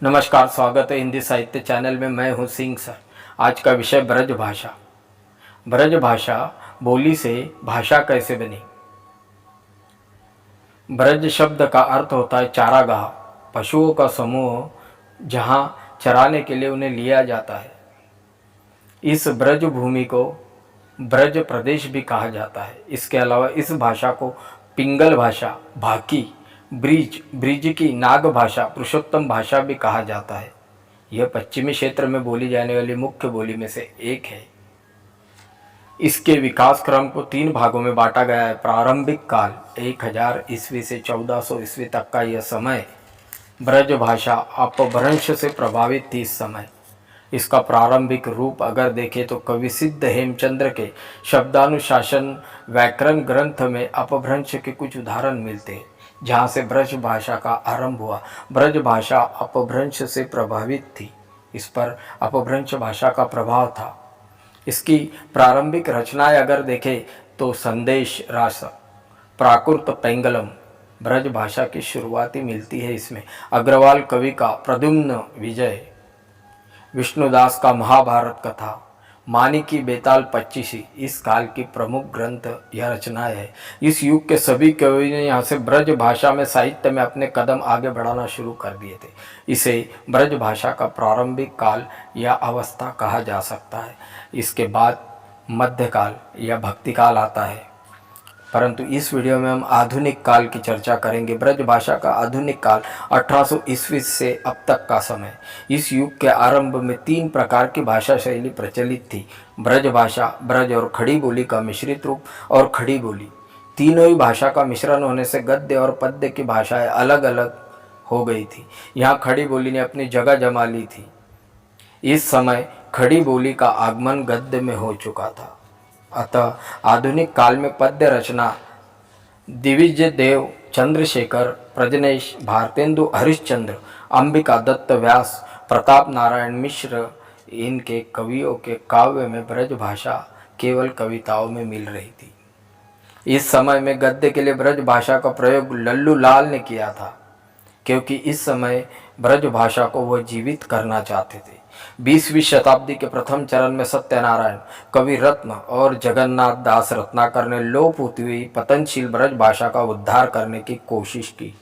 नमस्कार, स्वागत है हिंदी साहित्य चैनल में। मैं हूं सिंह सर। आज का विषय ब्रज भाषा। ब्रज भाषा बोली से भाषा कैसे बनी। ब्रज शब्द का अर्थ होता है चारागाह, पशुओं का समूह जहां चराने के लिए उन्हें लिया जाता है। इस ब्रज भूमि को ब्रज प्रदेश भी कहा जाता है। इसके अलावा इस भाषा को पिंगल भाषा, भाकी, ब्रिज की नाग भाषा, पुरुषोत्तम भाषा भी कहा जाता है। यह पश्चिमी क्षेत्र में बोली जाने वाली मुख्य बोली में से एक है। इसके विकास क्रम को 3 भागों में बांटा गया है। प्रारंभिक काल 1000 ईस्वी से 1400 ईस्वी तक का यह समय ब्रज भाषा अपभ्रंश से प्रभावित थी। इस समय इसका प्रारंभिक रूप अगर देखें तो कवि सिद्ध हेमचंद्र के शब्दानुशासन व्याकरण ग्रंथ में अपभ्रंश के कुछ उदाहरण मिलते हैं, जहाँ से ब्रज भाषा का आरंभ हुआ। ब्रज भाषा अपभ्रंश से प्रभावित थी, इस पर अपभ्रंश भाषा का प्रभाव था। इसकी प्रारंभिक रचनाएं अगर देखें तो संदेश रास, प्राकृत पेंगलम ब्रज भाषा की शुरुआती मिलती है। इसमें अग्रवाल कवि का प्रद्युम्न विजय, विष्णुदास का महाभारत कथा, मानी की बेताल पच्चीसी इस काल की प्रमुख ग्रंथ यह रचनाएं है। इस युग के सभी कवि ने यहाँ से ब्रज भाषा में साहित्य में अपने कदम आगे बढ़ाना शुरू कर दिए थे। इसे ब्रज भाषा का प्रारंभिक काल या अवस्था कहा जा सकता है। इसके बाद मध्यकाल या भक्तिकाल आता है, परंतु इस वीडियो में हम आधुनिक काल की चर्चा करेंगे। ब्रज भाषा का आधुनिक काल 1800 ईस्वी से अब तक का समय। इस युग के आरंभ में 3 प्रकार की भाषा शैली प्रचलित थी। ब्रज भाषा, ब्रज और खड़ी बोली का मिश्रित रूप और खड़ी बोली। तीनों ही भाषा का मिश्रण होने से गद्य और पद्य की भाषाएं अलग अलग हो गई थी। यहाँ खड़ी बोली ने अपनी जगह जमा ली थी। इस समय खड़ी बोली का आगमन गद्य में हो चुका था। अतः आधुनिक काल में पद्य रचना दिविजय देव, चंद्रशेखर, प्रजनेश, भारतेंदु हरिश्चंद्र, अंबिका दत्त व्यास, प्रताप नारायण मिश्र इनके कवियों के काव्य में ब्रज भाषा केवल कविताओं में मिल रही थी। इस समय में गद्य के लिए ब्रज भाषा का प्रयोग लल्लू लाल ने किया था, क्योंकि इस समय ब्रज भाषा को वह जीवित करना चाहते थे। 20वीं शताब्दी के प्रथम चरण में सत्यनारायण, कवि रत्न और जगन्नाथ दास रत्नाकर ने लोप होती हुई पतनशील ब्रज भाषा का उद्धार करने की कोशिश की,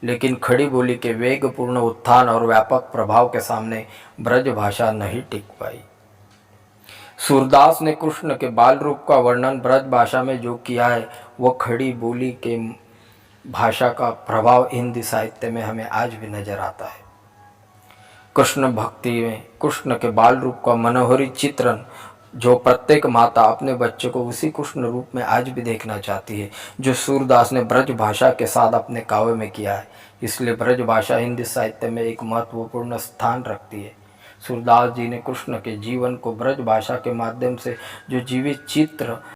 लेकिन खड़ी बोली के वेगपूर्ण उत्थान और व्यापक प्रभाव के सामने ब्रज भाषा नहीं टिक पाई। सूरदास ने कृष्ण के बाल रूप का वर्णन ब्रज भाषा में जो किया है, वह खड़ी बोली के भाषा का प्रभाव हिंदी साहित्य में हमें आज भी नजर आता है। कृष्ण भक्ति में कृष्ण के बाल रूप का मनोहरी चित्रण जो प्रत्येक माता अपने बच्चे को उसी कृष्ण रूप में आज भी देखना चाहती है, जो सूरदास ने ब्रज भाषा के साथ अपने काव्य में किया है। इसलिए ब्रज भाषा हिंदी साहित्य में एक महत्वपूर्ण स्थान रखती है। सूरदास जी ने कृष्ण के जीवन को ब्रज भाषा के माध्यम से जो जीवित चित्र